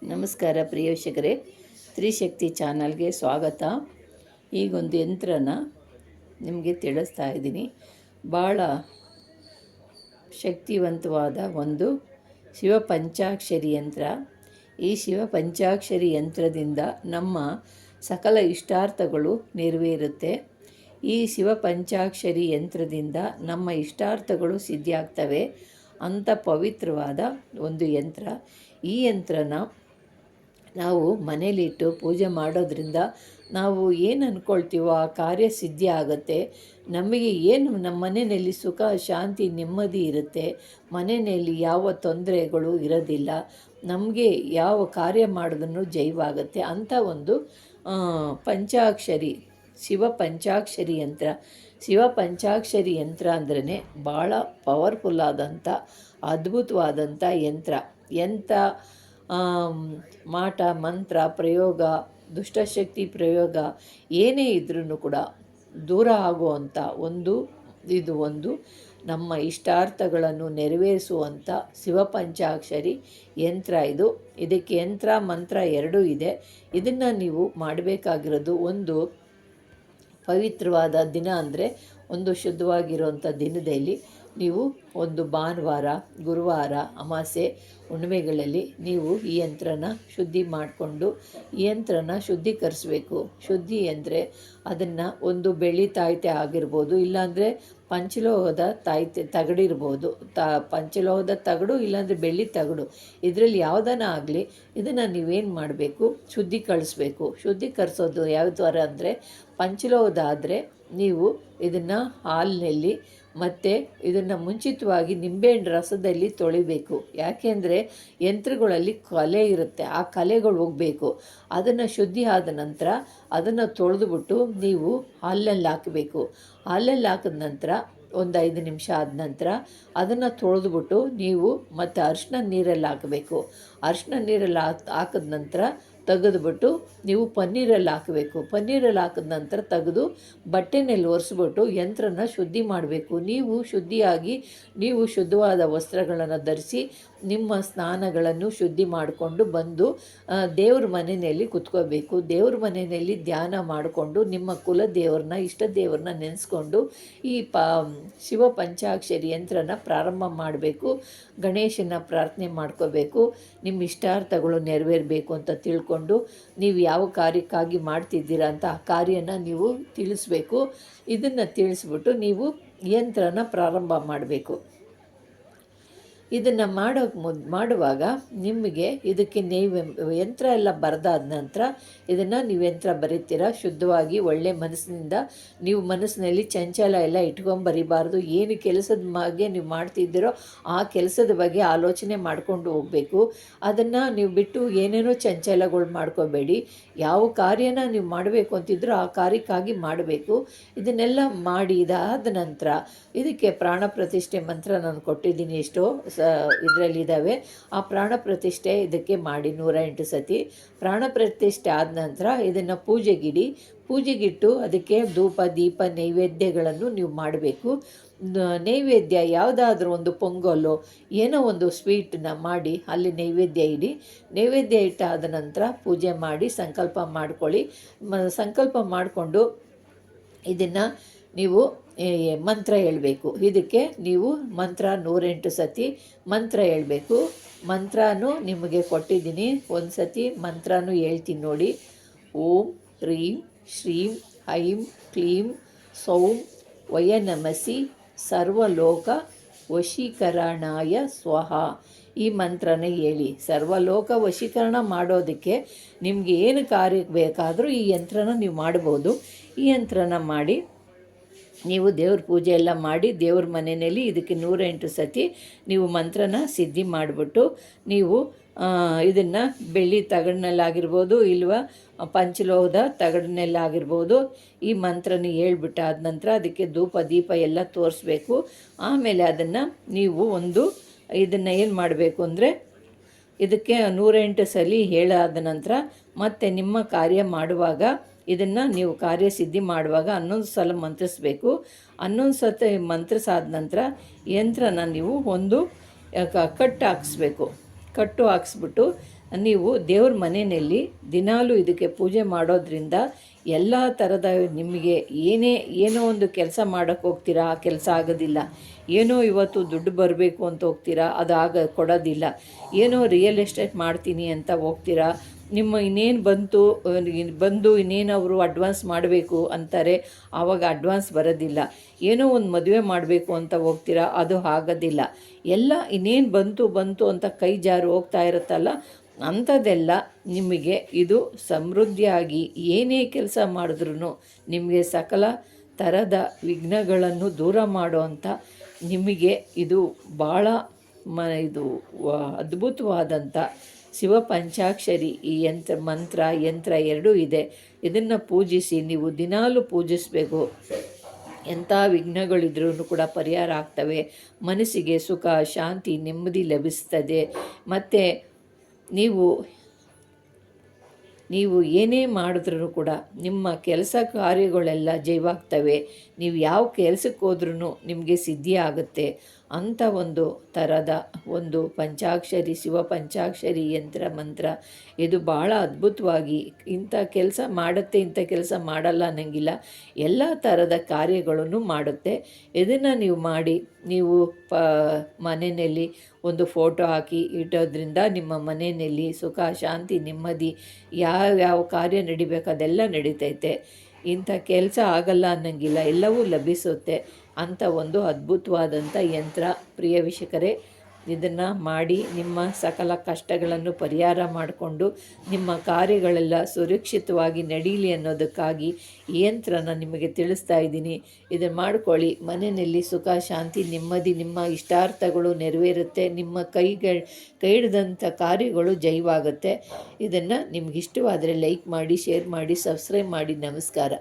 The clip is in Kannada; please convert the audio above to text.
ನಮಸ್ಕಾರ ಪ್ರಿಯ ವೀಕ್ಷಕರೇ, ತ್ರಿಶಕ್ತಿ ಚಾನಲ್ಗೆ ಸ್ವಾಗತ. ಈಗೊಂದು ಯಂತ್ರನ ನಿಮಗೆ ತಿಳಿಸ್ತಾ ಇದ್ದೀನಿ. ಭಾಳ ಶಕ್ತಿವಂತವಾದ ಒಂದು ಶಿವಪಂಚಾಕ್ಷರಿ ಯಂತ್ರ. ಈ ಶಿವಪಂಚಾಕ್ಷರಿ ಯಂತ್ರದಿಂದ ನಮ್ಮ ಸಕಲ ಇಷ್ಟಾರ್ಥಗಳು ನೆರವೇರುತ್ತೆ. ಈ ಶಿವಪಂಚಾಕ್ಷರಿ ಯಂತ್ರದಿಂದ ನಮ್ಮ ಇಷ್ಟಾರ್ಥಗಳು ಸಿದ್ಧಿಯಾಗ್ತವೆ ಅಂಥ ಪವಿತ್ರವಾದ ಒಂದು ಯಂತ್ರ. ಈ ಯಂತ್ರನ ನಾವು ಮನೇಲಿಟ್ಟು ಪೂಜೆ ಮಾಡೋದ್ರಿಂದ ನಾವು ಏನು ಅಂದ್ಕೊಳ್ತೀವೋ ಆ ಕಾರ್ಯ ಸಿದ್ಧಿ ಆಗುತ್ತೆ. ನಮಗೆ ಏನು ನಮ್ಮ ಮನೆಯಲ್ಲಿ ಸುಖ, ಶಾಂತಿ, ನೆಮ್ಮದಿ ಇರುತ್ತೆ. ಮನೆಯಲ್ಲಿ ಯಾವ ತೊಂದರೆಗಳು ಇರೋದಿಲ್ಲ. ನಮಗೆ ಯಾವ ಕಾರ್ಯ ಮಾಡೋದನ್ನು ಜಯವಾಗುತ್ತೆ ಅಂಥ ಒಂದು ಪಂಚಾಕ್ಷರಿ ಶಿವ ಪಂಚಾಕ್ಷರಿ ಯಂತ್ರ. ಶಿವ ಪಂಚಾಕ್ಷರಿ ಯಂತ್ರ ಅಂದ್ರೇ ಭಾಳ ಪವರ್ಫುಲ್ಲಾದಂಥ ಅದ್ಭುತವಾದಂಥ ಯಂತ್ರ. ಎಂಥ ಮಾಟ ಮಂತ್ರ ಪ್ರಯೋಗ, ದುಷ್ಟಶಕ್ತಿ ಪ್ರಯೋಗ ಏನೇ ಇದ್ರೂ ಕೂಡ ದೂರ ಆಗುವಂಥ ಒಂದು ನಮ್ಮ ಇಷ್ಟಾರ್ಥಗಳನ್ನು ನೆರವೇರಿಸುವಂಥ ಶಿವಪಂಚಾಕ್ಷರಿ ಯಂತ್ರ ಇದು. ಇದಕ್ಕೆ ಯಂತ್ರ ಮಂತ್ರ ಎರಡೂ ಇದೆ. ಇದನ್ನು ನೀವು ಮಾಡಬೇಕಾಗಿರೋದು ಒಂದು ಪವಿತ್ರವಾದ ದಿನ, ಅಂದರೆ ಒಂದು ಶುದ್ಧವಾಗಿರುವಂಥ ದಿನದಲ್ಲಿ ನೀವು ಒಂದು ಭಾನುವಾರ, ಗುರುವಾರ, ಅಮಾವಾಸ್ಯೆ, ಹುಣ್ಣಿಮೆಗಳಲ್ಲಿ ನೀವು ಈ ಯಂತ್ರನ ಶುದ್ಧಿ ಮಾಡಿಕೊಂಡು ಈ ಯಂತ್ರನ ಶುದ್ಧೀಕರಿಸಬೇಕು. ಶುದ್ಧಿ ಅಂದರೆ ಅದನ್ನು ಒಂದು ಬೆಳ್ಳಿ ತಾಯ್ತೆ ಆಗಿರ್ಬೋದು, ಇಲ್ಲಾಂದರೆ ಪಂಚಲೋಹದ ತಾಯ್ತೆ ತಗಡಿರ್ಬೋದು. ಪಂಚಲೋಹದ ತಗಡು ಇಲ್ಲಾಂದರೆ ಬೆಳ್ಳಿ ತಗಡು, ಇದರಲ್ಲಿ ಯಾವುದನ್ನ ಆಗಲಿ ಇದನ್ನು ನೀವೇನು ಮಾಡಬೇಕು, ಶುದ್ಧೀಕರಿಸಬೇಕು. ಶುದ್ಧೀಕರಿಸೋದು ಯಾವ ಥರ ಅಂದರೆ, ಪಂಚಲೋಹದ ಆದರೆ ನೀವು ಇದನ್ನು ಹಾಲಿನಲ್ಲಿ ಮತ್ತು ಇದನ್ನು ಮುಂಚಿತವಾಗಿ ನಿಂಬೆಹಣ್ಣು ರಸದಲ್ಲಿ ತೊಳಿಬೇಕು. ಯಾಕೆಂದರೆ ಯಂತ್ರಗಳಲ್ಲಿ ಕಲೆ ಇರುತ್ತೆ, ಆ ಕಲೆಗಳು ಹೋಗಬೇಕು. ಅದನ್ನು ಶುದ್ಧಿ ಆದ ನಂತರ ಅದನ್ನು ತೊಳೆದುಬಿಟ್ಟು ನೀವು ಹಾಲಲ್ಲಿ ಹಾಕಬೇಕು. ಹಾಲಲ್ಲಿ ಹಾಕಿದ ನಂತರ ಒಂದು 5 ನಿಮಿಷ ಆದ ನಂತರ ಅದನ್ನು ತೊಳೆದುಬಿಟ್ಟು ನೀವು ಮತ್ತು ಅರಿಶಿನ ನೀರಲ್ಲಿ ಹಾಕಬೇಕು. ಅರಿಶಿನ ನೀರಲ್ಲಿ ಹಾಕಿದ ನಂತರ ತೆಗೆದುಬಿಟ್ಟು ನೀವು ಪನ್ನೀರಲ್ಲಿ ಹಾಕಬೇಕು. ಪನ್ನೀರಲ್ಲಿ ಹಾಕಿದ ನಂತರ ತೆಗೆದು ಬಟ್ಟೆನಲ್ಲಿ ಒರೆಸ್ಬಿಟ್ಟು ಯಂತ್ರನ ಶುದ್ಧಿ ಮಾಡಬೇಕು. ನೀವು ಶುದ್ಧಿಯಾಗಿ ನೀವು ಶುದ್ಧವಾದ ವಸ್ತ್ರಗಳನ್ನು ಧರಿಸಿ ನಿಮ್ಮ ಸ್ನಾನಗಳನ್ನು ಶುದ್ಧಿ ಮಾಡಿಕೊಂಡು ಬಂದು ದೇವ್ರ ಮನೆಯಲ್ಲಿ ಕುತ್ಕೋಬೇಕು. ದೇವ್ರ ಮನೆಯಲ್ಲಿ ಧ್ಯಾನ ಮಾಡಿಕೊಂಡು ನಿಮ್ಮ ಕುಲದೇವ್ರನ್ನ, ಇಷ್ಟ ದೇವ್ರನ್ನ ನೆನೆಸ್ಕೊಂಡು ಈ ಶಿವ ಪಂಚಾಕ್ಷರಿ ಯಂತ್ರನ ಪ್ರಾರಂಭ ಮಾಡಬೇಕು. ಗಣೇಶನ ಪ್ರಾರ್ಥನೆ ಮಾಡ್ಕೋಬೇಕು. ನಿಮ್ಮ ಇಷ್ಟಾರ್ಥಗಳು ನೆರವೇರಬೇಕು ಅಂತ ತಿಳ್ಕೊಂಡು ನೀವು ಯಾವ ಕಾರ್ಯಕ್ಕಾಗಿ ಮಾಡ್ತಿದ್ದೀರಾ ಅಂತ ಆ ಕಾರ್ಯನ ನೀವು ತಿಳಿಸ್ಬೇಕು. ಇದನ್ನು ತಿಳಿಸ್ಬಿಟ್ಟು ನೀವು ಯಂತ್ರನ ಪ್ರಾರಂಭ ಮಾಡಬೇಕು. ಇದನ್ನು ಮಾಡುವಾಗ ನಿಮಗೆ ಇದಕ್ಕೆ ಯಂತ್ರ ಎಲ್ಲ ಬರೆದಾದ ನಂತರ ಇದನ್ನು ನೀವು ಯಂತ್ರ ಬರೀತೀರ ಶುದ್ಧವಾಗಿ ಒಳ್ಳೆ ಮನಸ್ಸಿನಿಂದ. ನೀವು ಮನಸ್ಸಿನಲ್ಲಿ ಚಂಚಲ ಎಲ್ಲ ಬರಿಬಾರ್ದು. ಏನು ಕೆಲಸದ ಬಗ್ಗೆ ನೀವು ಮಾಡ್ತಿದ್ದೀರೋ ಆ ಕೆಲಸದ ಬಗ್ಗೆ ಆಲೋಚನೆ ಮಾಡ್ಕೊಂಡು ಹೋಗಬೇಕು. ಅದನ್ನು ನೀವು ಬಿಟ್ಟು ಏನೇನೋ ಚಂಚಲಗಳು ಮಾಡ್ಕೋಬೇಡಿ. ಯಾವ ಕಾರ್ಯನ ನೀವು ಮಾಡಬೇಕು ಅಂತಿದ್ರೋ ಆ ಕಾರ್ಯಕ್ಕಾಗಿ ಮಾಡಬೇಕು. ಇದನ್ನೆಲ್ಲ ಮಾಡಿದಾದ ನಂತರ ಇದಕ್ಕೆ ಪ್ರಾಣ ಪ್ರತಿಷ್ಠೆ ಮಂತ್ರ ನಾನು ಕೊಟ್ಟಿದ್ದೀನಿ. ಎಷ್ಟೋ ಇದರಲ್ಲಿದ್ದಾವೆ. ಆ ಪ್ರಾಣ ಪ್ರತಿಷ್ಠೆ ಇದಕ್ಕೆ ಮಾಡಿ 108 ಸತಿ ಪ್ರಾಣ ಪ್ರತಿಷ್ಠೆ ಆದ ನಂತರ ಇದನ್ನು ಪೂಜೆಗಿಟ್ಟು ಅದಕ್ಕೆ ಧೂಪ ದೀಪ ನೈವೇದ್ಯಗಳನ್ನು ನೀವು ಮಾಡಬೇಕು. ನೈವೇದ್ಯ ಯಾವುದಾದ್ರೂ ಒಂದು ಪೊಂಗಲ್ಲು ಏನೋ ಒಂದು ಸ್ವೀಟನ್ನ ಮಾಡಿ ಅಲ್ಲಿ ನೈವೇದ್ಯ ಇಡಿ. ನೈವೇದ್ಯ ಇಟ್ಟಾದ ನಂತರ ಪೂಜೆ ಮಾಡಿ ಸಂಕಲ್ಪ ಮಾಡ್ಕೊಳ್ಳಿ. ಸಂಕಲ್ಪ ಮಾಡಿಕೊಂಡು ಇದನ್ನು ನೀವು ಮಂತ್ರ ಹೇಳಬೇಕು. ಇದಕ್ಕೆ ನೀವು ಮಂತ್ರ 108 ಸತಿ ಮಂತ್ರ ಹೇಳಬೇಕು. ಮಂತ್ರನೂ ನಿಮಗೆ ಕೊಟ್ಟಿದ್ದೀನಿ, ಒಂದು ಸತಿ ಮಂತ್ರನೂ ಹೇಳ್ತೀನಿ ನೋಡಿ. ಓಂ ಹ್ರೀಂ ಶ್ರೀಂ ಐಂ ಕ್ಲೀಂ ಸೌಂ ವಯನಮಸಿ ಸರ್ವಲೋಕ ವಶೀಕರಣಾಯ ಸ್ವಹ. ಈ ಮಂತ್ರನೇ ಹೇಳಿ. ಸರ್ವಲೋಕ ವಶೀಕರಣ ಮಾಡೋದಕ್ಕೆ ನಿಮಗೆ ಏನು ಕಾರ್ಯಕ್ಕೆ ಬೇಕಾದರೂ ಈ ಯಂತ್ರನ ನೀವು ಮಾಡ್ಬೋದು. ಈ ಯಂತ್ರನ ಮಾಡಿ ನೀವು ದೇವ್ರ ಪೂಜೆ ಎಲ್ಲ ಮಾಡಿ ದೇವ್ರ ಮನೆಯಲ್ಲಿ ಇದಕ್ಕೆ 108 ಸತಿ ನೀವು ಮಂತ್ರನ ಸಿದ್ಧಿ ಮಾಡಿಬಿಟ್ಟು ನೀವು ಇದನ್ನು ಬೆಳ್ಳಿ ತಗಡಿನಲ್ಲಾಗಿರ್ಬೋದು ಇಲ್ವಾ ಪಂಚಲೋಹದ ತಗಡಿನಲ್ಲಾಗಿರ್ಬೋದು ಈ ಮಂತ್ರನ ಹೇಳ್ಬಿಟ್ಟು ಆದ ನಂತರ ಅದಕ್ಕೆ ಧೂಪ ದೀಪ ಎಲ್ಲ ತೋರಿಸ್ಬೇಕು. ಆಮೇಲೆ ಅದನ್ನು ನೀವು ಇದನ್ನು ಏನು ಮಾಡಬೇಕು ಅಂದರೆ ಇದಕ್ಕೆ 108 ಸಲ ಹೇಳಾದ ನಂತರ ಮತ್ತೆ ನಿಮ್ಮ ಕಾರ್ಯ ಮಾಡುವಾಗ ಇದನ್ನು ನೀವು ಕಾರ್ಯಸಿದ್ಧಿ ಮಾಡುವಾಗ 11 ಸಲ ಮಂತ್ರಿಸಬೇಕು. 11 ಸತಿ ಮಂತ್ರಿಸಾದ ನಂತರ ಯಂತ್ರನ ನೀವು ಒಂದು ಕಟ್ಟು ಹಾಕಿಸ್ಬೇಕು. ಕಟ್ಟು ಹಾಕ್ಸ್ಬಿಟ್ಟು ನೀವು ದೇವ್ರ ಮನೆಯಲ್ಲಿ ದಿನಾಲೂ ಇದಕ್ಕೆ ಪೂಜೆ ಮಾಡೋದ್ರಿಂದ ಎಲ್ಲ ಥರದ ನಿಮಗೆ ಏನೋ ಒಂದು ಕೆಲಸ ಮಾಡೋಕ್ಕೆ ಹೋಗ್ತೀರಾ, ಆ ಕೆಲಸ ಆಗೋದಿಲ್ಲ. ಏನೋ ಇವತ್ತು ದುಡ್ಡು ಬರಬೇಕು ಅಂತ ಹೋಗ್ತೀರಾ, ಅದು ಕೊಡೋದಿಲ್ಲ. ಏನೋ ರಿಯಲ್ ಎಸ್ಟೇಟ್ ಮಾಡ್ತೀನಿ ಅಂತ ಹೋಗ್ತೀರಾ, ನಿಮ್ಮ ಇನ್ನೇನು ಬಂದು ಇನ್ನೇನು ಅವರು ಅಡ್ವಾನ್ಸ್ ಮಾಡಬೇಕು ಅಂತಾರೆ, ಆವಾಗ ಅಡ್ವಾನ್ಸ್ ಬರೋದಿಲ್ಲ. ಏನೋ ಒಂದು ಮದುವೆ ಮಾಡಬೇಕು ಅಂತ ಹೋಗ್ತೀರಾ, ಅದು ಆಗೋದಿಲ್ಲ. ಎಲ್ಲ ಇನ್ನೇನು ಬಂತು ಅಂತ ಕೈ ಜಾರು ಹೋಗ್ತಾ ಇರುತ್ತಲ್ಲ, ಅಂಥದ್ದೆಲ್ಲ ನಿಮಗೆ ಇದು ಸಮೃದ್ಧಿಯಾಗಿ ಏನೇ ಕೆಲಸ ಮಾಡಿದ್ರೂ ನಿಮಗೆ ಸಕಲ ಥರದ ವಿಘ್ನಗಳನ್ನು ದೂರ ಮಾಡುವಂಥ ನಿಮಗೆ ಇದು ಭಾಳ ಅದ್ಭುತವಾದಂಥ ಶಿವ ಪಂಚಾಕ್ಷರಿ ಈ ಯಂತ್ರ ಎರಡೂ ಇದೆ. ಇದನ್ನು ಪೂಜಿಸಿ, ನೀವು ದಿನಾಲೂ ಪೂಜಿಸಬೇಕು. ಎಂಥ ವಿಘ್ನಗಳಿದ್ರೂ ಕೂಡ ಪರಿಹಾರ ಆಗ್ತವೆ. ಮನಸ್ಸಿಗೆ ಸುಖ, ಶಾಂತಿ, ನೆಮ್ಮದಿ ಲಭಿಸ್ತದೆ. ಮತ್ತು ನೀವು ಏನೇ ಮಾಡಿದ್ರೂ ಕೂಡ ನಿಮ್ಮ ಕೆಲಸ ಕಾರ್ಯಗಳೆಲ್ಲ ಜಯವಾಗ್ತವೆ. ನೀವು ಯಾವ ಕೆಲಸಕ್ಕೆ ಹೋದ್ರೂ ನಿಮಗೆ ಸಿದ್ಧಿ ಆಗುತ್ತೆ. ಅಂಥ ಒಂದು ಥರದ ಒಂದು ಪಂಚಾಕ್ಷರಿ, ಶಿವ ಪಂಚಾಕ್ಷರಿ ಮಂತ್ರ ಇದು ಭಾಳ ಅದ್ಭುತವಾಗಿ ಇಂಥ ಕೆಲಸ ಮಾಡುತ್ತೆ, ಇಂಥ ಕೆಲಸ ಮಾಡಲ್ಲ ಅನ್ನಂಗಿಲ್ಲ, ಎಲ್ಲ ಥರದ ಕಾರ್ಯಗಳನ್ನು ಮಾಡುತ್ತೆ. ಇದನ್ನು ನೀವು ಮಾಡಿ, ನೀವು ಮನೆಯಲ್ಲಿ ಒಂದು ಫೋಟೋ ಹಾಕಿ ಇಡೋದ್ರಿಂದ ನಿಮ್ಮ ಮನೆಯಲ್ಲಿ ಸುಖ, ಶಾಂತಿ, ನೆಮ್ಮದಿ, ಯಾವ ಕಾರ್ಯ ನಡಿಬೇಕು ಅದೆಲ್ಲ ನಡೀತೈತೆ. ಇಂಥ ಕೆಲಸ ಆಗಲ್ಲ ಅನ್ನಂಗಿಲ್ಲ, ಎಲ್ಲವೂ ಲಭಿಸುತ್ತೆ. ಅಂಥ ಒಂದು ಅದ್ಭುತವಾದಂಥ ಯಂತ್ರ. ಪ್ರಿಯ ವೀಕ್ಷಕರೇ, ಇದನ್ನು ಮಾಡಿ ನಿಮ್ಮ ಸಕಲ ಕಷ್ಟಗಳನ್ನು ಪರಿಹಾರ ಮಾಡಿಕೊಂಡು ನಿಮ್ಮ ಕಾರ್ಯಗಳೆಲ್ಲ ಸುರಕ್ಷಿತವಾಗಿ ನಡೀಲಿ ಅನ್ನೋದಕ್ಕಾಗಿ ಈ ಯಂತ್ರನ ನಿಮಗೆ ತಿಳಿಸ್ತಾ ಇದ್ದೀನಿ. ಇದನ್ನು ಮಾಡ್ಕೊಳ್ಳಿ. ಮನೆಯಲ್ಲಿ ಸುಖ, ಶಾಂತಿ, ನೆಮ್ಮದಿ, ನಿಮ್ಮ ಇಷ್ಟಾರ್ಥಗಳು ನೆರವೇರುತ್ತೆ. ನಿಮ್ಮ ಕೈ ಹಿಡಿದಂಥ ಕಾರ್ಯಗಳು ಜಯವಾಗುತ್ತೆ. ಇದನ್ನು ನಿಮಗಿಷ್ಟವಾದರೆ ಲೈಕ್ ಮಾಡಿ, ಶೇರ್ ಮಾಡಿ, ಸಬ್ಸ್ಕ್ರೈಬ್ ಮಾಡಿ. ನಮಸ್ಕಾರ.